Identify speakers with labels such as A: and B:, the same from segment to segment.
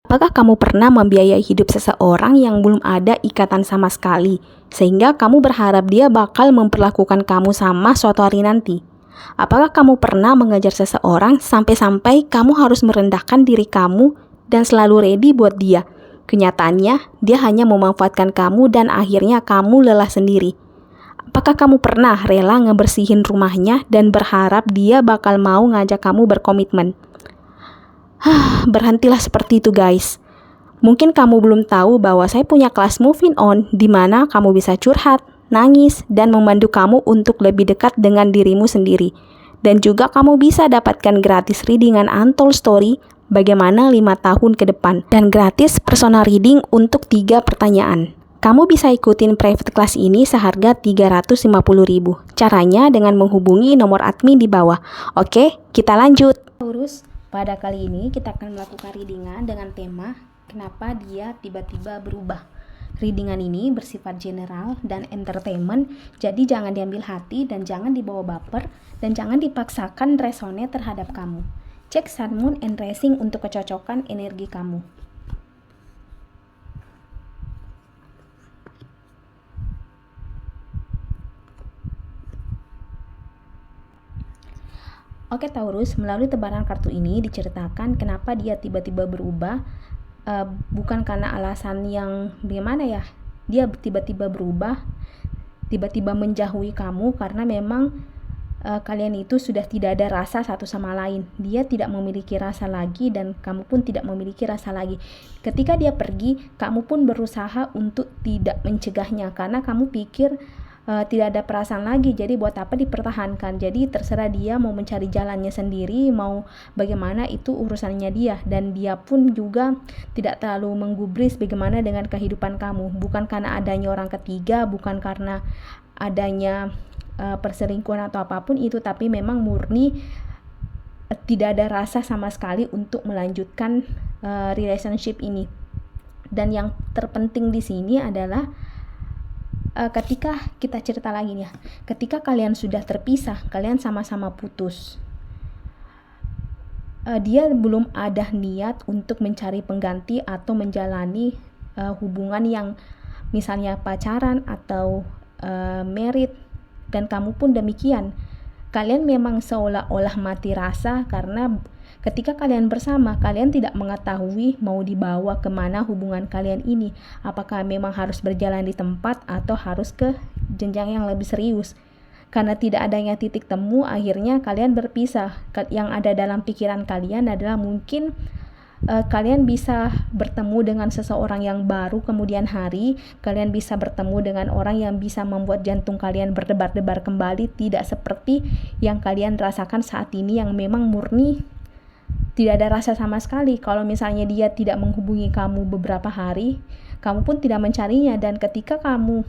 A: Apakah kamu pernah membiayai hidup seseorang yang belum ada ikatan sama sekali, sehingga kamu berharap dia bakal memperlakukan kamu sama suatu hari nanti? Apakah kamu pernah mengajar seseorang sampai-sampai kamu harus merendahkan diri kamu dan selalu ready buat dia? Kenyataannya, dia hanya memanfaatkan kamu dan akhirnya kamu lelah sendiri. Apakah kamu pernah rela ngebersihin rumahnya dan berharap dia bakal mau ngajak kamu berkomitmen? Berhentilah seperti itu, guys. Mungkin kamu belum tahu bahwa saya punya kelas Moving On di mana kamu bisa curhat, nangis, dan membantu kamu untuk lebih dekat dengan dirimu sendiri. Dan juga kamu bisa dapatkan gratis readingan Untold Story bagaimana 5 tahun ke depan dan gratis personal reading untuk 3 pertanyaan. Kamu bisa ikutin private class ini seharga 350.000. Caranya dengan menghubungi nomor admin di bawah. Oke, kita lanjut. Pada kali ini kita akan melakukan readingan dengan tema kenapa dia tiba-tiba berubah. Readingan ini bersifat general dan entertainment, jadi jangan diambil hati dan jangan dibawa baper dan jangan dipaksakan resonate terhadap kamu. Cek Sun, Moon, and Rising untuk kecocokan energi kamu. Oke Taurus, melalui tebaran kartu ini diceritakan kenapa dia tiba-tiba berubah. Bukan karena alasan yang bagaimana ya, dia tiba-tiba berubah, tiba-tiba menjauhi kamu karena memang kalian itu sudah tidak ada rasa satu sama lain. Dia tidak memiliki rasa lagi dan kamu pun tidak memiliki rasa lagi. Ketika dia pergi, kamu pun berusaha untuk tidak mencegahnya karena kamu pikir tidak ada perasaan lagi, jadi buat apa dipertahankan. Jadi terserah dia mau mencari jalannya sendiri, mau bagaimana itu urusannya dia. Dan dia pun juga tidak terlalu menggubris bagaimana dengan kehidupan kamu. Bukan karena adanya orang ketiga, bukan karena adanya perselingkuhan atau apapun itu, tapi memang murni tidak ada rasa sama sekali untuk melanjutkan relationship ini. Dan yang terpenting di sini adalah ketika kita cerita lagi nih ya, ketika kalian sudah terpisah, kalian sama-sama putus, dia belum ada niat untuk mencari pengganti atau menjalani hubungan yang misalnya pacaran atau married, dan kamu pun demikian. Kalian memang seolah-olah mati rasa karena ketika kalian bersama, kalian tidak mengetahui mau dibawa kemana hubungan kalian ini. Apakah memang harus berjalan di tempat atau harus ke jenjang yang lebih serius. Karena tidak adanya titik temu, akhirnya kalian berpisah. Yang ada dalam pikiran kalian adalah mungkin kalian bisa bertemu dengan seseorang yang baru kemudian hari, kalian bisa bertemu dengan orang yang bisa membuat jantung kalian berdebar-debar kembali, tidak seperti yang kalian rasakan saat ini yang memang murni tidak ada rasa sama sekali. Kalau misalnya dia tidak menghubungi kamu beberapa hari, kamu pun tidak mencarinya, dan ketika kamu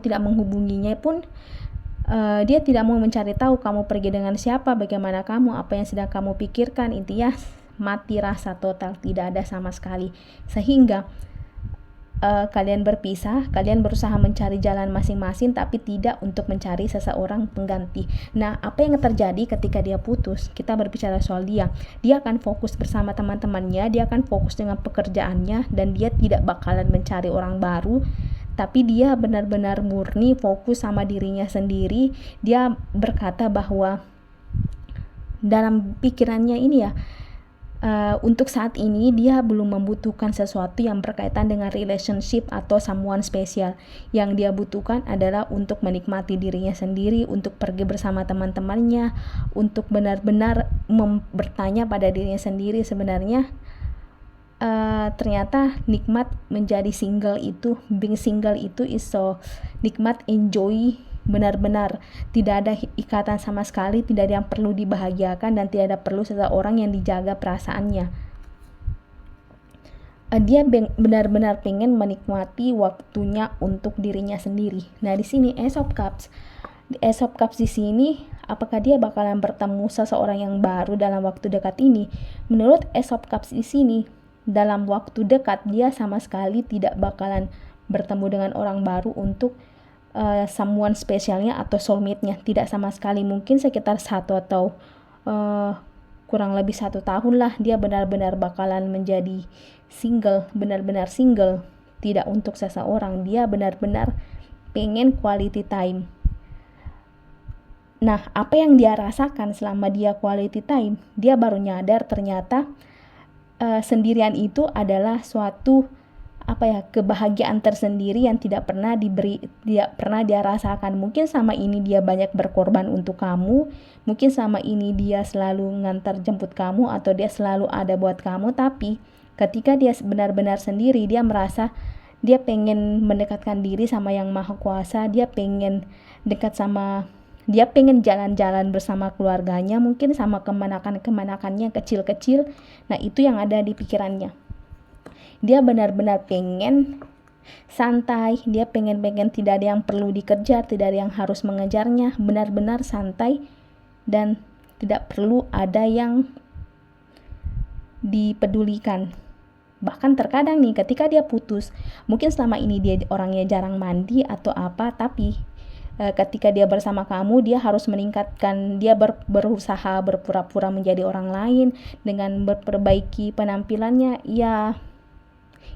A: tidak menghubunginya pun dia tidak mau mencari tahu kamu pergi dengan siapa, bagaimana kamu, apa yang sedang kamu pikirkan. Intinya mati rasa total, tidak ada sama sekali. Sehingga kalian berpisah, kalian berusaha mencari jalan masing-masing tapi tidak untuk mencari seseorang pengganti. Nah, apa yang terjadi ketika dia putus? Kita berbicara soal dia akan fokus bersama teman-temannya, dia akan fokus dengan pekerjaannya, dan dia tidak bakalan mencari orang baru, tapi dia benar-benar murni fokus sama dirinya sendiri. Dia berkata bahwa dalam pikirannya ini ya, untuk saat ini dia belum membutuhkan sesuatu yang berkaitan dengan relationship atau someone spesial. Yang dia butuhkan adalah untuk menikmati dirinya sendiri, untuk pergi bersama teman-temannya, untuk benar-benar bertanya pada dirinya sendiri sebenarnya ternyata nikmat menjadi single itu, being single itu is so nikmat, enjoy, benar-benar tidak ada ikatan sama sekali, tidak ada yang perlu dibahagiakan dan tidak ada perlu seseorang yang dijaga perasaannya. Dia benar-benar pengen menikmati waktunya untuk dirinya sendiri. Nah, di sini Ace of Cups di sini, apakah dia bakalan bertemu seseorang yang baru dalam waktu dekat ini? Menurut Ace of Cups di sini, dalam waktu dekat dia sama sekali tidak bakalan bertemu dengan orang baru untuk someone spesialnya atau soulmate-nya, tidak sama sekali. Mungkin sekitar 1 atau kurang lebih 1 tahun lah dia benar-benar bakalan menjadi single, benar-benar single, tidak untuk seseorang, dia benar-benar pengen quality time. Nah, apa yang dia rasakan selama dia quality time, dia baru nyadar ternyata sendirian itu adalah suatu kebahagiaan tersendiri yang tidak pernah dia rasakan. Mungkin sama ini dia banyak berkorban untuk kamu, mungkin sama ini dia selalu ngantar jemput kamu atau dia selalu ada buat kamu, tapi ketika dia benar-benar sendiri, dia merasa dia pengen mendekatkan diri sama Yang Maha Kuasa, dia pengen jalan-jalan bersama keluarganya, mungkin sama kemanakannya kecil-kecil. Nah, itu yang ada di pikirannya. Dia benar-benar pengen santai, dia pengen tidak ada yang perlu dikejar, tidak ada yang harus mengejarnya, benar-benar santai dan tidak perlu ada yang dipedulikan. Bahkan terkadang nih ketika dia putus, mungkin selama ini dia orangnya jarang mandi atau apa, tapi ketika dia bersama kamu, dia harus meningkatkan, dia berusaha berpura-pura menjadi orang lain dengan memperbaiki penampilannya. Ya,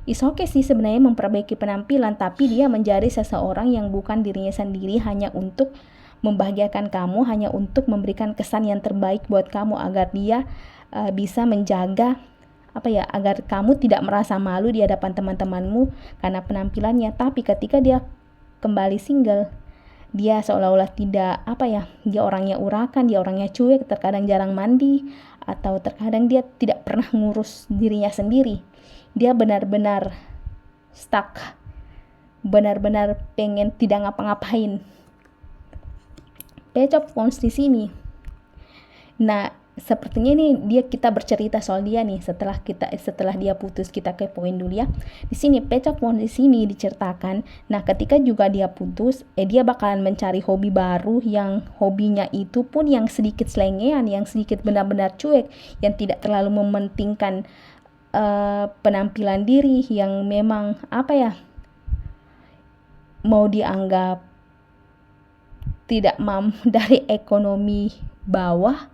A: it's okay sih sebenarnya memperbaiki penampilan, tapi dia menjadi seseorang yang bukan dirinya sendiri hanya untuk membahagiakan kamu, hanya untuk memberikan kesan yang terbaik buat kamu agar dia bisa menjaga agar kamu tidak merasa malu di hadapan teman-temanmu karena penampilannya. Tapi ketika dia kembali single, dia seolah-olah tidak dia orangnya urakan, dia orangnya cuek, terkadang jarang mandi, atau terkadang dia tidak pernah ngurus dirinya sendiri. Dia benar-benar stuck, benar-benar pengen tidak ngapa-ngapain. Page of Wands di sini. Nah, sepertinya ini kita bercerita soal dia nih setelah dia putus. Kita ke poin dulu ya. Di sini Page of Wands di sini diceritakan. Nah, ketika juga dia putus, dia bakalan mencari hobi baru yang hobinya itu pun yang sedikit selengean, yang sedikit benar-benar cuek, yang tidak terlalu mementingkan penampilan diri, yang memang mau dianggap tidak mampu dari ekonomi bawah.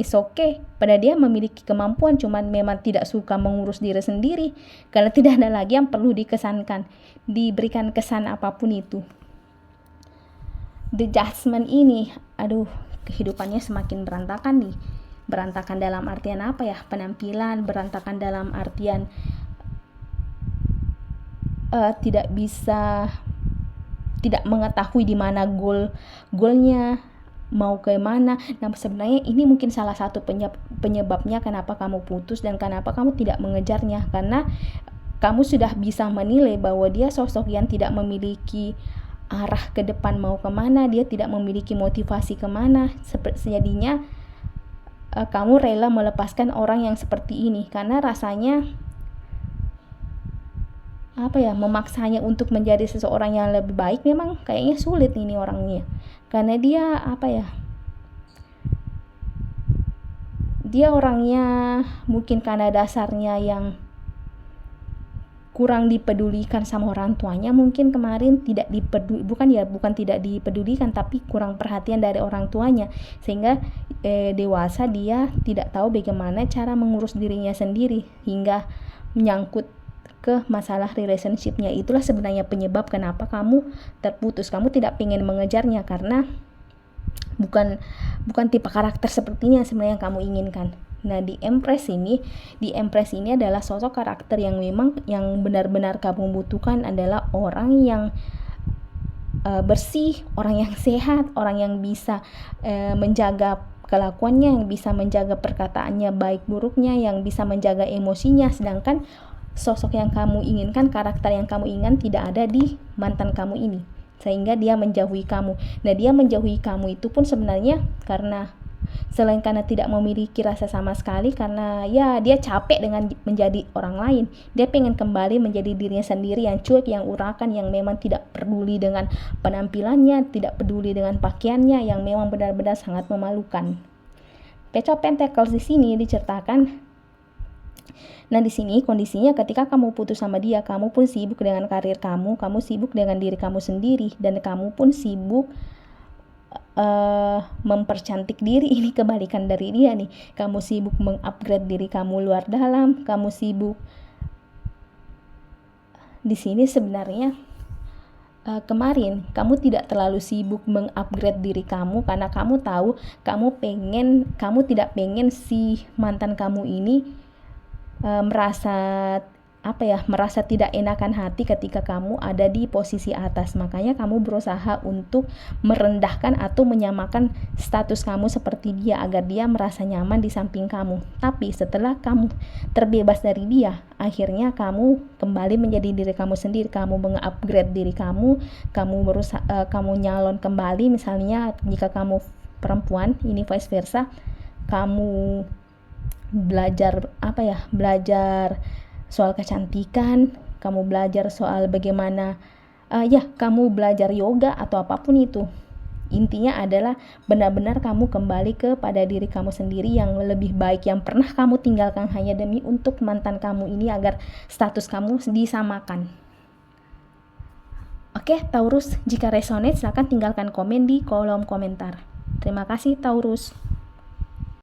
A: It's okay, pada dia memiliki kemampuan, cuman memang tidak suka mengurus diri sendiri karena tidak ada lagi yang perlu diberikan kesan apapun itu. The Judgment ini, kehidupannya semakin berantakan nih. Berantakan dalam artian penampilan, berantakan dalam artian tidak mengetahui di mana goalnya, mau ke mana. Nah, sebenarnya ini mungkin salah satu penyebabnya kenapa kamu putus dan kenapa kamu tidak mengejarnya, karena kamu sudah bisa menilai bahwa dia sosok yang tidak memiliki arah ke depan mau kemana, dia tidak memiliki motivasi kemana. Jadinya kamu rela melepaskan orang yang seperti ini karena rasanya memaksanya untuk menjadi seseorang yang lebih baik memang kayaknya sulit ini orangnya, karena dia dia orangnya mungkin karena dasarnya yang kurang dipedulikan sama orang tuanya, mungkin kemarin bukan tidak dipedulikan, tapi kurang perhatian dari orang tuanya, sehingga dewasa dia tidak tahu bagaimana cara mengurus dirinya sendiri hingga menyangkut ke masalah relationship-nya. Itulah sebenarnya penyebab kenapa kamu terputus. Kamu tidak ingin mengejarnya karena bukan tipe karakter sepertinya sebenarnya yang kamu inginkan. Nah, di Empress ini adalah sosok karakter yang memang yang benar-benar kamu butuhkan adalah orang yang bersih, orang yang sehat, orang yang bisa menjaga kelakuannya, yang bisa menjaga perkataannya baik buruknya, yang bisa menjaga emosinya. Sedangkan sosok yang kamu inginkan, karakter yang kamu inginkan tidak ada di mantan kamu ini, sehingga dia menjauhi kamu. Nah, dia menjauhi kamu itu pun sebenarnya selain karena tidak memiliki rasa sama sekali, karena ya dia capek dengan menjadi orang lain. Dia pengen kembali menjadi dirinya sendiri yang cuek, yang urakan, yang memang tidak peduli dengan penampilannya, tidak peduli dengan pakaiannya, yang memang benar-benar sangat memalukan. Page of Pentacles di sini diceritakan. Nah, di sini kondisinya ketika kamu putus sama dia, kamu pun sibuk dengan karir kamu sibuk dengan diri kamu sendiri, dan kamu pun sibuk mempercantik diri, ini kebalikan dari dia nih. Kamu sibuk mengupgrade diri kamu luar dalam, kamu sibuk di sini sebenarnya kemarin kamu tidak terlalu sibuk mengupgrade diri kamu karena kamu tahu kamu tidak pengen si mantan kamu ini merasa tidak enakan hati ketika kamu ada di posisi atas. Makanya kamu berusaha untuk merendahkan atau menyamakan status kamu seperti dia agar dia merasa nyaman di samping kamu. Tapi setelah kamu terbebas dari dia, akhirnya kamu kembali menjadi diri kamu sendiri. Kamu meng-upgrade diri kamu kamu nyalon kembali. Misalnya jika kamu perempuan, ini vice versa, kamu belajar soal kecantikan, kamu belajar soal bagaimana kamu belajar yoga atau apapun itu. Intinya adalah benar-benar kamu kembali kepada diri kamu sendiri yang lebih baik, yang pernah kamu tinggalkan hanya demi untuk mantan kamu ini agar status kamu disamakan. Oke, Taurus, jika resonate silakan tinggalkan komen di kolom komentar. Terima kasih, Taurus.